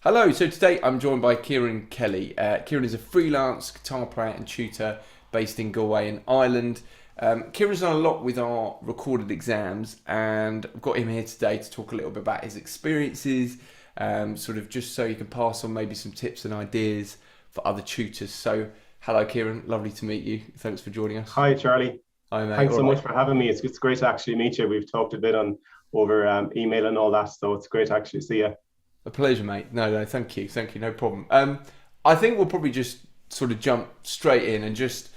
Hello, so today I'm joined by Kieran Kelly. Kieran is a freelance guitar player and tutor based in Galway in Ireland. Kieran's done a lot with our recorded exams, and I've got him here today to talk a little bit about his experiences, sort of just so you can pass on maybe some tips and ideas for other tutors. So, hello Kieran, lovely to meet you. Thanks for joining us. Hi, Charlie. Hi mate. Thanks All so right. much for having me. It's great to actually meet you. We've talked a bit on over email and all that, so it's great to actually see you. A pleasure, mate. No, thank you, no problem. I think we'll probably just sort of jump straight in and just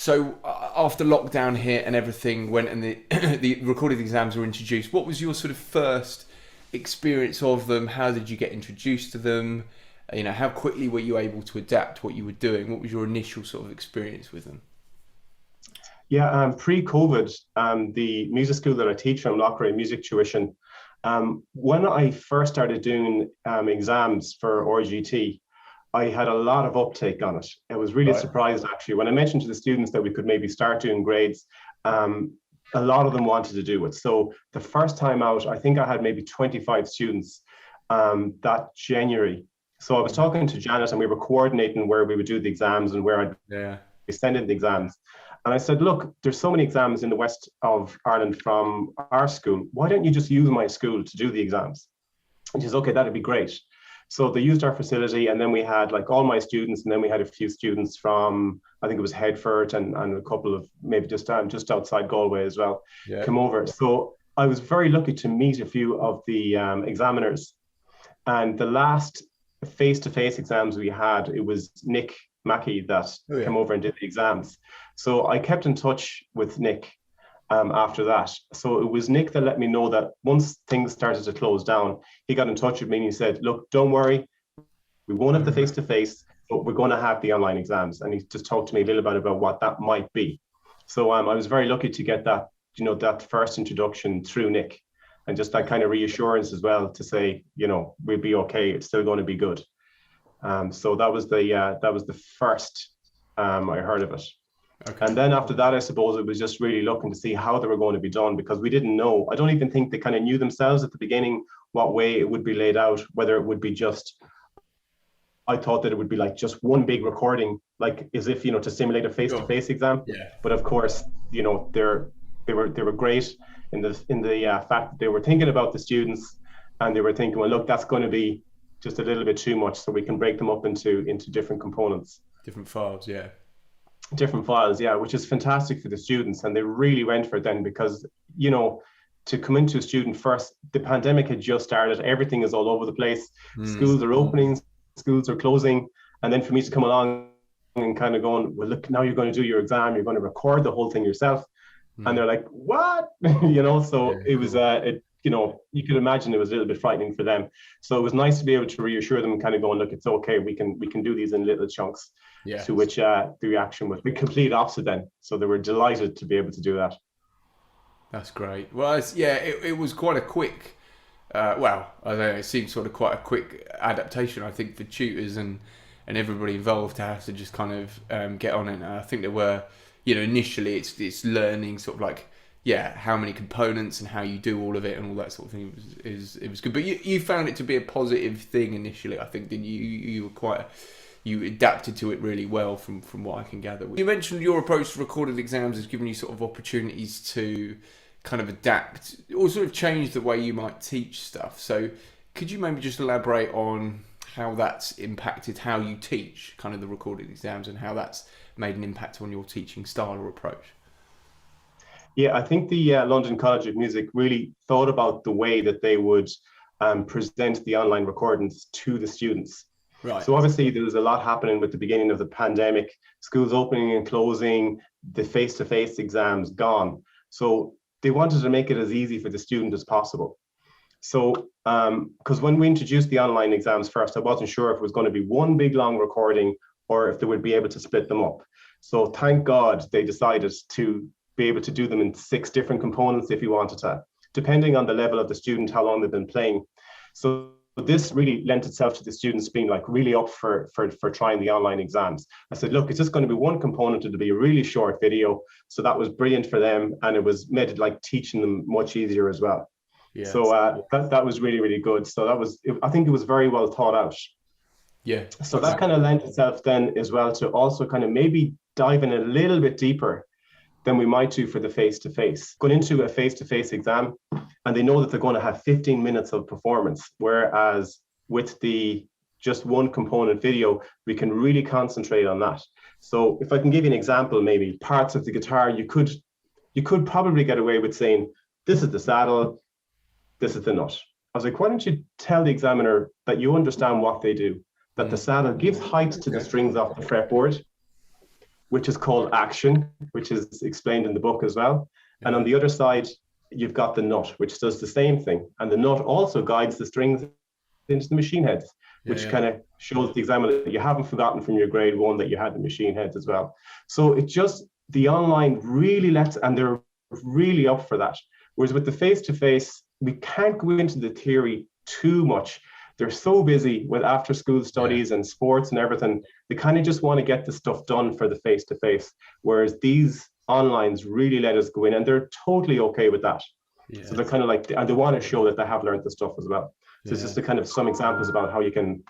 after lockdown hit and everything went and the the recorded exams were introduced. What was your sort of first experience of them? How did you get introduced to them? You know, how quickly were you able to adapt what you were doing? What was your initial sort of experience with them? Yeah, pre-COVID, the music school that I teach from, Lochray Music Tuition, when I first started doing exams for RGT, I had a lot of uptake on it. I was really Right. surprised actually when I mentioned to the students that we could maybe start doing grades. A lot of them wanted to do it. So the first time out, I think I had maybe 25 students that January. So I was talking to Janet and we were coordinating where we would do the exams and where I'd Yeah. be sending the exams. And I said, look, there's so many exams in the west of Ireland from our school. Why don't you just use my school to do the exams? And she says, okay, that'd be great. So they used our facility, and then we had like all my students, and then we had a few students from, I think it was Headford and a couple of maybe just outside Galway as well, Yeah. come over. So I was very lucky to meet a few of the examiners. And the last face-to-face exams we had, it was Nick Mackey that Oh yeah. came over and did the exams. So I kept in touch with Nick after that. So it was Nick that let me know that once things started to close down, he got in touch with me and he said, look, don't worry, we won't have the face to face, but we're going to have the online exams. And he just talked to me a little bit about what that might be. So I was very lucky to get that, that first introduction through Nick, and just that kind of reassurance as well to say, we'll be okay. It's still going to be good. So that was the first I heard of it. Okay. And then after that, I suppose it was just really looking to see how they were going to be done, because we didn't know. I don't even think they kind of knew themselves at the beginning what way it would be laid out, whether it would be just, I thought that it would be like just one big recording, like as if, to simulate a Sure. face-to-face exam. Yeah. But of course, they were great in the fact that they were thinking about the students, and they were thinking, well, look, that's going to be just a little bit too much, so we can break them up into different components. Different files. Yeah. Different files, yeah, which is fantastic for the students. And they really went for it then because, to come into a student first, the pandemic had just started. Everything is all over the place. Mm. Schools are opening, schools are closing. And then for me to come along and kind of going, well, look, now you're going to do your exam, you're going to record the whole thing yourself. And Mm. they're like, what? So Yeah. it was, Cool. you could imagine it was a little bit frightening for them. So it was nice to be able to reassure them and kind of going, look, it's okay. We can do these in little chunks. Yeah. To which the reaction was the complete opposite then. So they were delighted to be able to do that. That's great. Well, it was quite a quick. Well, I don't know. It seemed sort of quite a quick adaptation, I think, for tutors and everybody involved to have to just kind of get on it. And I think there were, initially it's learning sort of like, yeah, how many components and how you do all of it and all that sort of thing. It was good, but you found it to be a positive thing initially. I think, didn't you? You were quite. You adapted to it really well from what I can gather. You mentioned your approach to recorded exams has given you sort of opportunities to kind of adapt or sort of change the way you might teach stuff. So could you maybe just elaborate on how that's impacted how you teach kind of the recorded exams and how that's made an impact on your teaching style or approach? Yeah, I think the London College of Music really thought about the way that they would present the online recordings to the students. Right. So obviously there was a lot happening with the beginning of the pandemic, schools opening and closing, the face-to-face exams gone. So they wanted to make it as easy for the student as possible. So, because when we introduced the online exams first, I wasn't sure if it was going to be one big long recording or if they would be able to split them up. So thank God they decided to be able to do them in 6 different components if you wanted to, depending on the level of the student, how long they've been playing. So this really lent itself to the students being like really up for trying the online exams. I said, look, it's just going to be one component. It'll be a really short video. So that was brilliant for them. And it was made it like teaching them much easier as well. Yeah. So that was really, really good. So I think it was very well thought out. Yeah. So that kind of lent itself then as well to also kind of maybe dive in a little bit deeper than we might do for the face-to-face. Going into a face-to-face exam, and they know that they're going to have 15 minutes of performance, whereas with the just one component video, we can really concentrate on that. So if I can give you an example, maybe parts of the guitar, you could probably get away with saying, this is the saddle, this is the nut. I was like, why don't you tell the examiner that you understand what they do, that the saddle gives height to the strings off the fretboard, which is called action, which is explained in the book as well. And on the other side, you've got the nut, which does the same thing. And the nut also guides the strings into the machine heads, which kind of shows the examiner that you haven't forgotten from your grade 1 that you had the machine heads as well. So it just, the online really lets, and they're really up for that. Whereas with the face-to-face, we can't go into the theory too much. They're so busy with after school studies and sports and everything. They kind of just want to get the stuff done for the face-to-face. Whereas these onlines really let us go in, and they're totally okay with that. Yeah. So they're kind of like, and they want to show that they have learned the stuff as well. So it's just kind of some examples about how you can,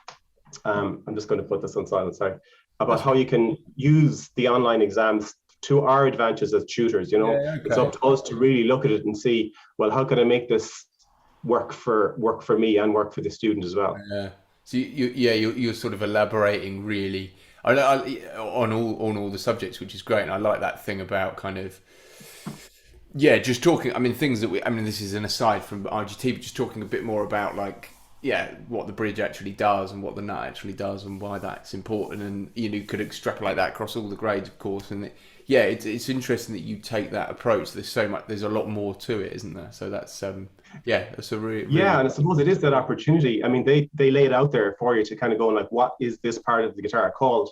I'm just going to put this on silent, sorry, about how you can use the online exams to our advantage as tutors. You know, it's up to us to really look at it and see, well, how can I make this work for me and work for the student as well. Yeah. So you're sort of elaborating really on all the subjects, which is great. And I like that thing about kind of just talking. I mean, things that this is an aside from RGT, but just talking a bit more about like what the bridge actually does and what the nut actually does and why that's important. And you could extrapolate that across all the grades, of course. And it's interesting that you take that approach. There's a lot more to it, isn't there? So that's that's a really and I suppose it is that opportunity. I mean, they lay it out there for you to kind of go like, what is this part of the guitar called?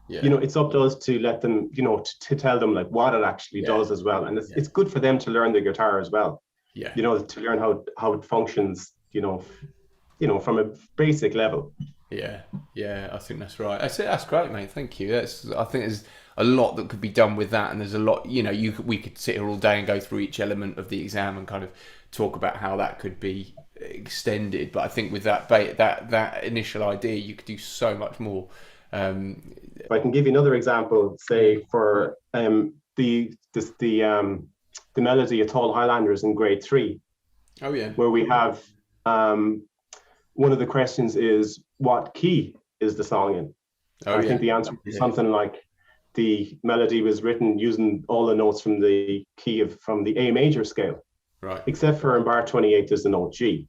It's up to us to let them, to tell them like what it actually does as well. And it's good for them to learn the guitar as well. To learn how it functions, from a basic level. I think that's right. That's great, mate. Thank you. I think there's a lot that could be done with that, and there's a lot. We could sit here all day and go through each element of the exam and kind of talk about how that could be extended. But I think with that initial idea, you could do so much more. If I can give you another example, say for the melody of Tall Highlanders in grade 3. Oh yeah. Where we have one of the questions is, what key is the song in? I think the answer is something like the melody was written using all the notes from the key from the A major scale, right? Except for in bar 28, there's the note G.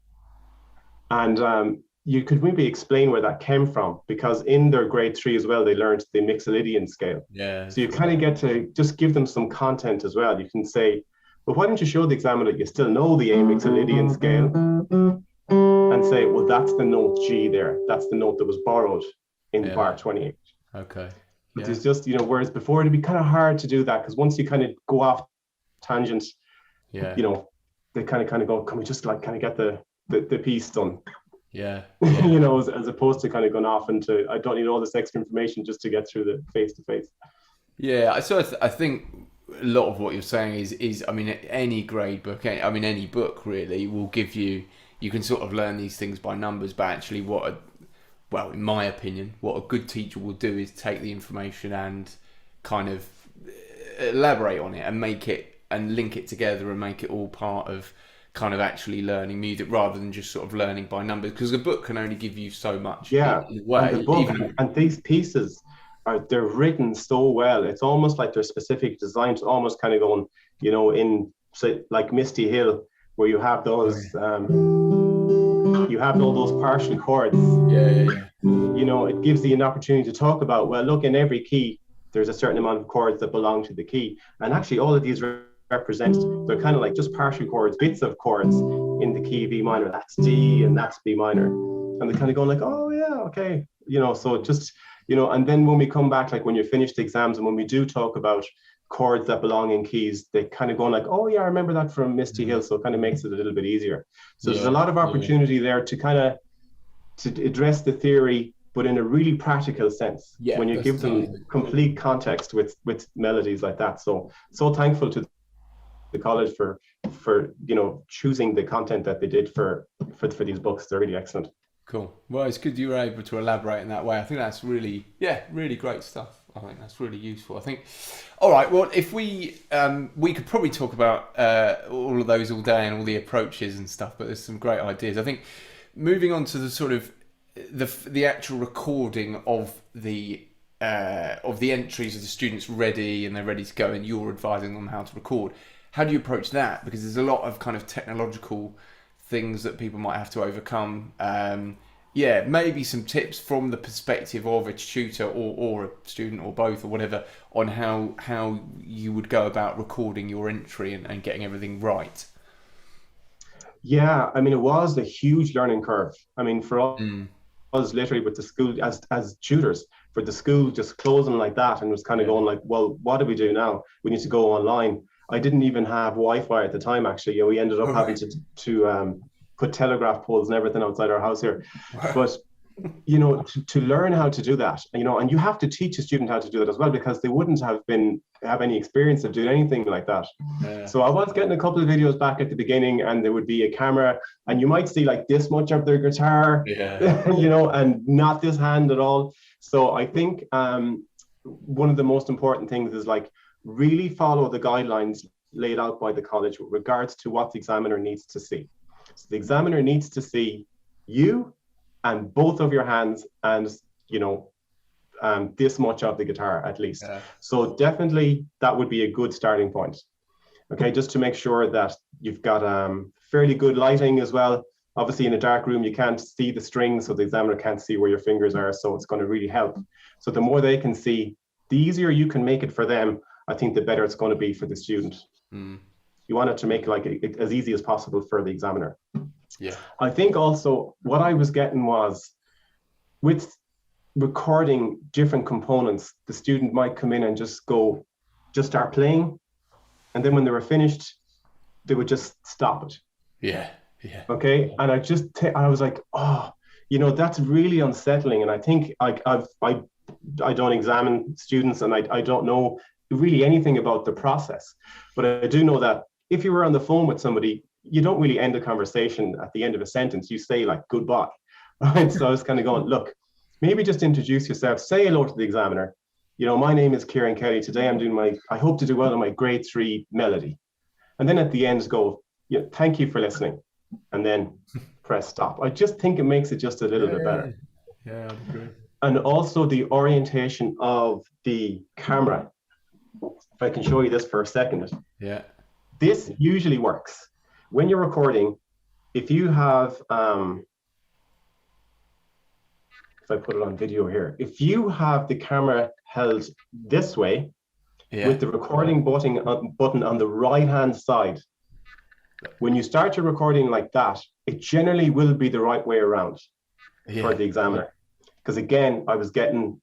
And you could maybe explain where that came from, because in their grade 3 as well, they learned the Mixolydian scale. Yeah. So you kind of get to just give them some content as well. You can say, well, why don't you show the examiner that you still know the A Mixolydian scale? And say, well, that's the note G there. That's the note that was borrowed in bar 28. Okay. But it's just, whereas before it'd be kind of hard to do that, because once you kind of go off tangent, they kind of go, can we just like kind of get the piece done? Yeah. As opposed to kind of going off into, I don't need all this extra information just to get through the face-to-face. Yeah. So I think a lot of what you're saying is, I mean, any grade book, any book really will give you can sort of learn these things by numbers, but actually in my opinion, what a good teacher will do is take the information and kind of elaborate on it and make it and link it together and make it all part of kind of actually learning music rather than just sort of learning by numbers, because a book can only give you so much. In a way. And the book, and these pieces they're written so well. It's almost like they're specific designs, almost kind of going, in say like Misty Hill, where you have those you have all those partial chords. It gives you an opportunity to talk about, well, look, in every key there's a certain amount of chords that belong to the key, and actually all of these represent, they're kind of like just partial chords, bits of chords in the key V minor. That's D and that's B minor, and they're kind of going like, oh yeah, okay, so just and then when we come back, like when you finish the exams and when we do talk about chords that belong in keys, they kind of go like, oh yeah, I remember that from Misty Hill, so it kind of makes it a little bit easier. So there's a lot of opportunity there to kind of to address the theory, but in a really practical sense, when you give them complete context with melodies like that. So thankful to the college for choosing the content that they did for these books. They're really excellent. Cool. Well, it's good you were able to elaborate in that way. I think that's really great stuff. I think that's really useful. I think, all right, well, if we could probably talk about all of those all day and all the approaches and stuff, but there's some great ideas. I think moving on to the sort of the actual recording of the entries of the students ready and they're ready to go and you're advising them how to record. How do you approach that? Because there's a lot of kind of technological things that people might have to overcome. Maybe some tips from the perspective of a tutor or a student or both or whatever on how you would go about recording your entry and getting everything right. Yeah, I mean, it was a huge learning curve. I mean, for us, literally with the school as tutors, for the school just closing like that and was kind of going like, well, what do we do now? We need to go online. I didn't even have Wi-Fi at the time, actually. We ended up having to put telegraph poles and everything outside our house here. But, to learn how to do that, and you have to teach a student how to do that as well, because they wouldn't have any experience of doing anything like that. Yeah. So I was getting a couple of videos back at the beginning and there would be a camera and you might see like this much of their guitar, and not this hand at all. So I think one of the most important things is like really follow the guidelines laid out by the college with regards to what the examiner needs to see. So the examiner needs to see you and both of your hands and, this much of the guitar at least. Yeah. So definitely that would be a good starting point. Okay, just to make sure that you've got fairly good lighting as well. Obviously in a dark room, you can't see the strings, so the examiner can't see where your fingers are. So it's going to really help. So the more they can see, the easier you can make it for them, I think the better it's going to be for the student. You want it to make it like as easy as possible for the examiner. Yeah. I think also what I was getting was with recording different components, the student might come in and just start playing. And then when they were finished, they would just stop it. Yeah. Yeah. Okay. And I was like, that's really unsettling. And I think I don't examine students and I don't know really anything about the process, but I do know that if you were on the phone with somebody, you don't really end a conversation at the end of a sentence. You say like goodbye, right? So I was kind of going, look, maybe just introduce yourself, say hello to the examiner. My name is Kieran Kelly. Today I hope to do well on my grade 3 melody. And then at the end go, thank you for listening. And then press stop. I just think it makes it just a little bit better. Yeah, I agree. And also the orientation of the camera. If I can show you this for a second. Yeah. This usually works. When you're recording, if you have, if I put it on video here, if you have the camera held this way with the recording button on the right-hand side, when you start your recording like that, it generally will be the right way around for the examiner. Because again, I was getting,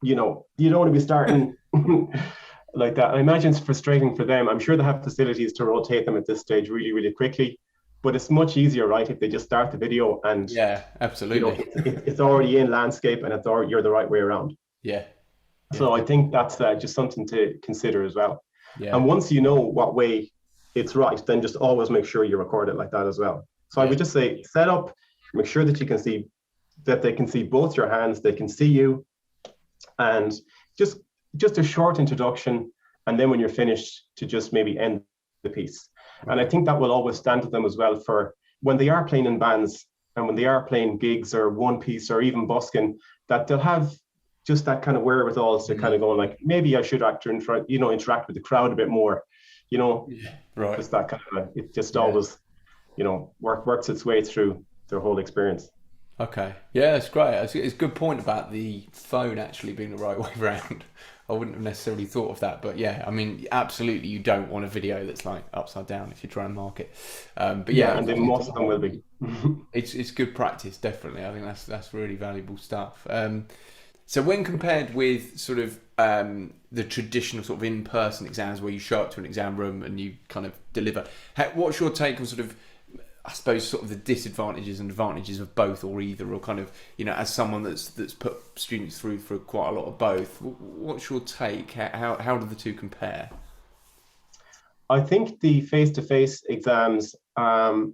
you don't want to be starting like that. I imagine it's frustrating for them. I'm sure they have facilities to rotate them at this stage really, really quickly, but it's much easier, right? If they just start the video and absolutely, it's already in landscape and you're the right way around. Yeah. So I think that's just something to consider as well. Yeah. And once you know what way it's right, then just always make sure you record it like that as well. So I would just say, set up, make sure that they can see both your hands, they can see you, and just a short introduction, and then when you're finished, to just maybe end the piece. And I think that will always stand to them as well for when they are playing in bands and when they are playing gigs or one piece or even busking, that they'll have just that kind of wherewithal to kind of go like, maybe I should interact with the crowd a bit more, right. Just that kind of, it just always, works its way through their whole experience. Okay. Yeah, that's great. It's a good point about the phone actually being the right way around. I wouldn't have necessarily thought of that, but yeah, I mean, absolutely, you don't want a video that's like upside down if you're trying to market. But and then most of them will be. It's good practice, definitely. I think that's really valuable stuff. So when compared with sort of the traditional sort of in-person exams where you show up to an exam room and you kind of deliver, what's your take on sort of, I suppose, sort of the disadvantages and advantages of both or either, or kind of, as someone that's put students through for quite a lot of both, what's your take? How do the two compare? I think the face-to-face exams are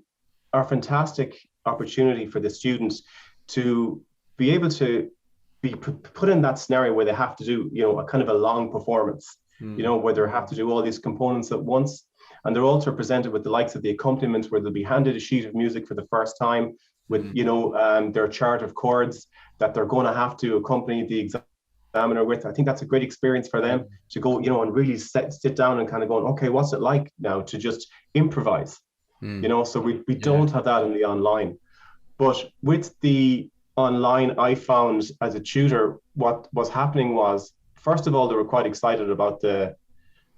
a fantastic opportunity for the students to be able to be put in that scenario where they have to do, a kind of a long performance, where they have to do all these components at once. And they're also presented with the likes of the accompaniment, where they'll be handed a sheet of music for the first time with, their chart of chords that they're going to have to accompany the examiner with. I think that's a great experience for them to go, and really sit down and kind of going, okay, what's it like now to just improvise? So we don't have that in the online. But with the online, I found as a tutor, what was happening was, first of all, they were quite excited about the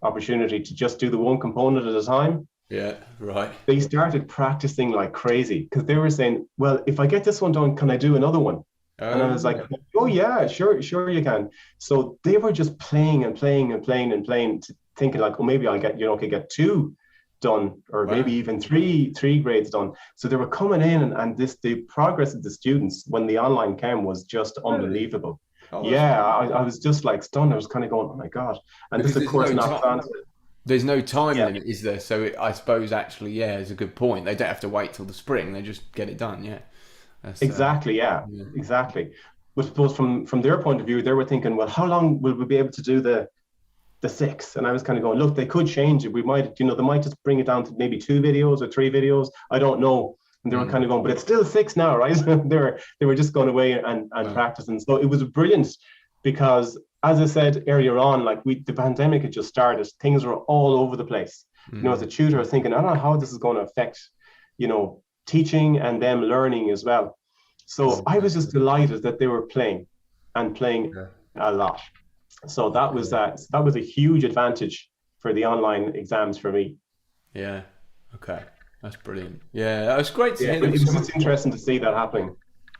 opportunity to just do the one component at a time. Yeah, right. They started practicing like crazy because they were saying, well, if I get this one done, can I do another one? And I was like, oh yeah, sure you can. So they were just playing and playing and playing and playing, thinking like, oh, maybe I'll get two done, or maybe even three grades done. So they were coming in, and the progress of the students when the online came was just unbelievable. Oh, yeah, I was just like stunned. I was kind of going, oh my God. And this, of course, there's no time limit, is there? So I suppose actually, it's a good point. They don't have to wait till the spring. They just get it done. Yeah. Exactly. Exactly. But suppose from their point of view, they were thinking, well, how long will we be able to do the 6? And I was kind of going, look, they could change it. We might, they might just bring it down to maybe 2 videos or 3 videos. I don't know. And they were kind of going, but it's still 6 now, right? they were just going away and practicing. So it was brilliant because, as I said earlier on, like the pandemic had just started. Things were all over the place. As a tutor, I was thinking, I don't know how this is going to affect, teaching and them learning as well. So I was just delighted that they were playing a lot. So that was a huge advantage for the online exams for me. Yeah. Okay. That's brilliant. Yeah, it was great to hear. It was just interesting to see that happening.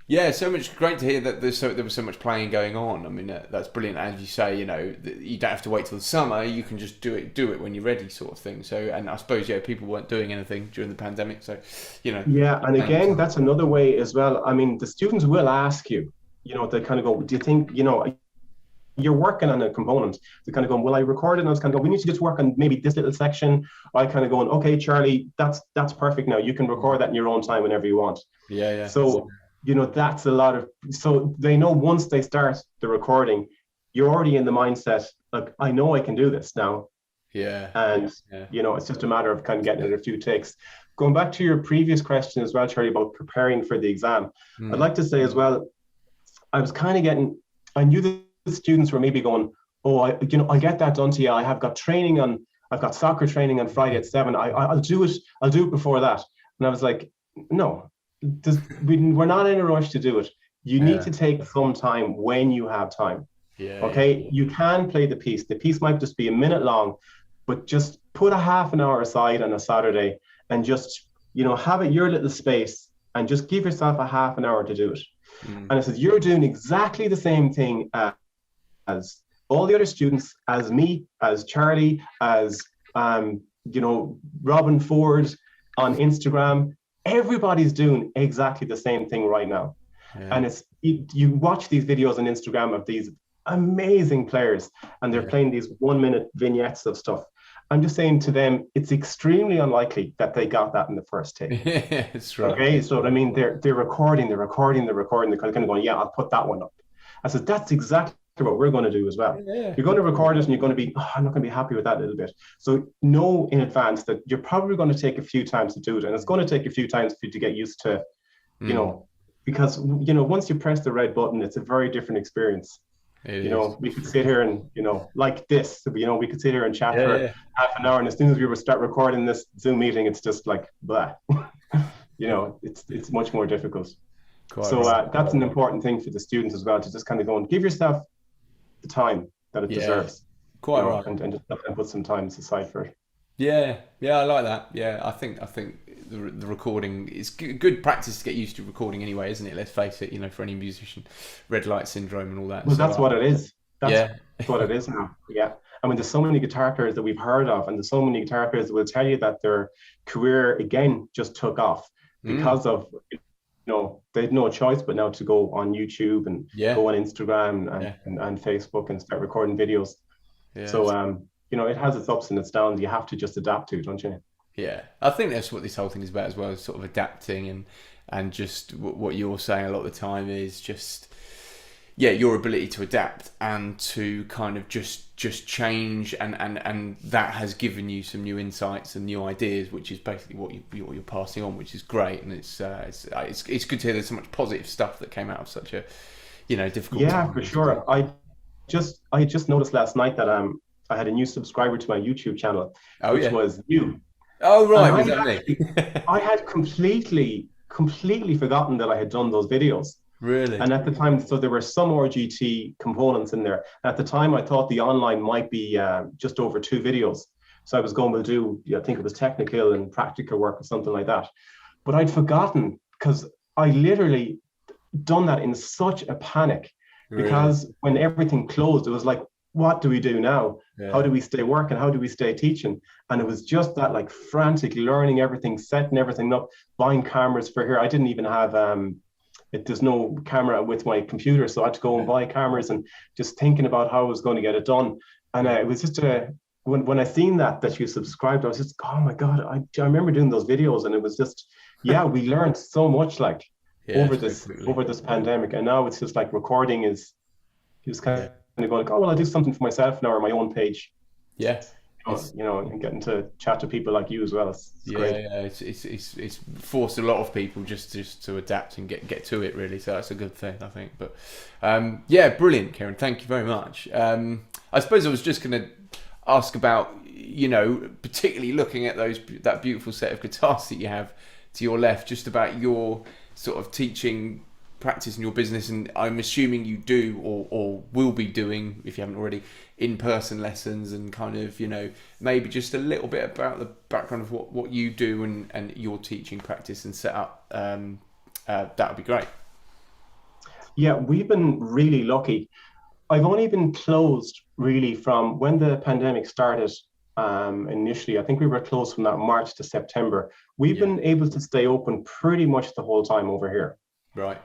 Yeah, so much great to hear that there was so much playing going on. I mean, that's brilliant. As you say, you don't have to wait till the summer. You can just do it when you're ready, sort of thing. So, and I suppose people weren't doing anything during the pandemic, so Yeah, and again, that's another way as well. I mean, the students will ask you, they kind of go, do you think, you're working on a component, they're kind of going, well, I recorded, and I was kind of going, we need to just work on maybe this little section. I kind of going, okay, Charlie, that's perfect now. You can record that in your own time whenever you want. Yeah. So, that's a lot of, so they know once they start the recording, you're already in the mindset, like, I know I can do this now. Yeah. And, it's just a matter of kind of getting it a few takes. Going back to your previous question as well, Charlie, about preparing for the exam, I'd like to say as well, I was kind of I knew that the students were maybe going, oh, I get that done to you. I've got soccer training on Friday at 7. I'll do it before that. And I was like, no, we're not in a rush to do it. You need to take some time when you have time. Yeah. Okay. You can play the piece. The piece might just be a minute long, but just put a half an hour aside on a Saturday and just, have it your little space and just give yourself a half an hour to do it. And I said, you're doing exactly the same thing as all the other students, as me, as Charlie, as Robin Ford on Instagram. Everybody's doing exactly the same thing right now. And you watch these videos on Instagram of these amazing players, and they're playing these 1-minute vignettes of stuff. I'm just saying to them, it's extremely unlikely that they got that in the first take. Yeah, that's right. Okay, so I mean, they're recording. They're kind of going, yeah, I'll put that one up. I said, that's exactly what we're going to do as well. Yeah. You're going to record it, and you're going to be, I'm not going to be happy with that little bit. So know in advance that you're probably going to take a few times to do it, and it's going to take a few times for you to get used to, because once you press the red button, it's a very different experience. We could sit here and like this, we could sit here and chat for half an hour, and as soon as we start recording this Zoom meeting, it's just like blah. It's much more difficult. That's an important thing for the students as well, to just kind of go and give yourself the time that it deserves. Quite right. And put some time aside for it. Yeah, I like that. Yeah, I think the recording is good practice to get used to recording anyway, isn't it? Let's face it, for any musician, red light syndrome and all that. Well, that's what it is. That's what it is now. Yeah. I mean, there's so many guitar players that we've heard of, and there's so many guitar players that will tell you that their career again just took off because of they had no choice but now to go on YouTube and go on Instagram and Facebook and start recording videos. Yeah. So it has its ups and its downs. You have to just adapt to it, don't you? Yeah, I think that's what this whole thing is about as well, is sort of adapting and just what you're saying a lot of the time is just, yeah, your ability to adapt and to kind of just change, and that has given you some new insights and new ideas, which is basically what you're passing on, which is great. And it's good to hear there's so much positive stuff that came out of such a difficult Yeah, time. for sure. I just noticed last night that I had a new subscriber to my YouTube channel, Oh which yeah. was you. Oh And right, was that me? I had completely forgotten that I had done those videos. Really? And at the time, so there were some RGT components in there. At the time, I thought the online might be just over 2 videos. So I was going to do, I think it was technical and practical work or something like that. But I'd forgotten, because I literally done that in such a panic, Really? because when everything closed, it was like, what do we do now? Yeah. How do we stay working? How do we stay teaching? And it was just that like frantic learning everything, setting everything up, buying cameras for here. I didn't even have there's no camera with my computer, so I had to go and buy cameras, and just thinking about how I was going to get it done. And it was just when I seen that you subscribed, I was just, oh my God, I remember doing those videos, and it was just, yeah, we learned so much over this pandemic. And now it's just like recording is kind of going like, oh well, I'll do something for myself now, or my own page. Yeah. And getting to chat to people like you as well. It's great. Yeah, it's forced a lot of people just to adapt and get to it, really. So that's a good thing, I think. But yeah, brilliant, Kieran. Thank you very much. I suppose I was just going to ask about, particularly looking at that beautiful set of guitars that you have to your left, just about your sort of teaching practice in your business, and I'm assuming you do or will be doing, if you haven't already, in-person lessons, and kind of maybe just a little bit about the background of what you do and your teaching practice and setup. That would be great. Yeah, we've been really lucky. I've only been closed really from when the pandemic started. Initially, I think we were closed from that March to September. We've been able to stay open pretty much the whole time over here. Right.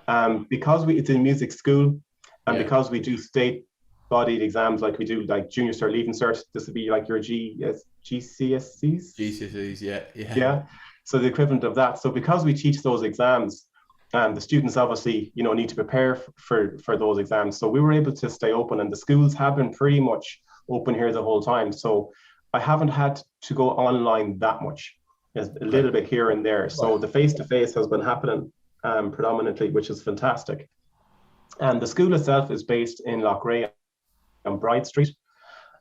Because it's in music school, and because we do state-bodied exams, like we do like Junior Cert, Leaving Cert. This would be like your GCSEs. GCSEs, yeah. Yeah. So the equivalent of that. So because we teach those exams, the students obviously, need to prepare for those exams. So we were able to stay open, and the schools have been pretty much open here the whole time. So I haven't had to go online that much. There's a little bit here and there. So the face-to-face has been happening predominantly, which is fantastic. And the school itself is based in Loughrea on Bright Street,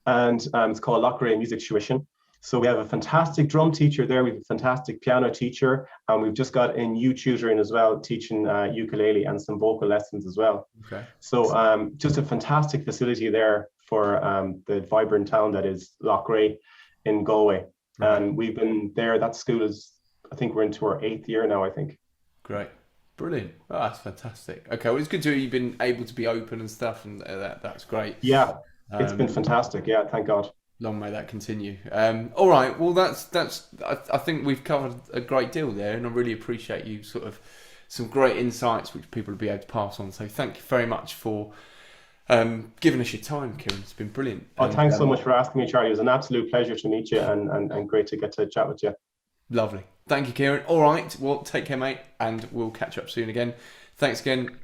and it's called Loughrea Music Tuition. So we have a fantastic drum teacher there, we have a fantastic piano teacher, and we've just got a new tutor in as well, teaching ukulele and some vocal lessons as well. Okay. So just a fantastic facility there for the vibrant town that is Loughrea in Galway. Right. And we've been there, that school is, I think we're into our 8th year now, I think. Great. Brilliant. Oh, that's fantastic. Okay, well, it's good to hear you've been able to be open and stuff, and that's great. Yeah, it's been fantastic. Yeah, thank God. Long may that continue. All right. Well, that's. I think we've covered a great deal there, and I really appreciate you sort of some great insights which people will be able to pass on. So thank you very much for giving us your time, Kieran. It's been brilliant. Oh, thanks so much for asking me, Charlie. It was an absolute pleasure to meet you, and great to get to chat with you. Lovely. Thank you, Kieran. All right. Well, take care, mate, and we'll catch up soon again. Thanks again.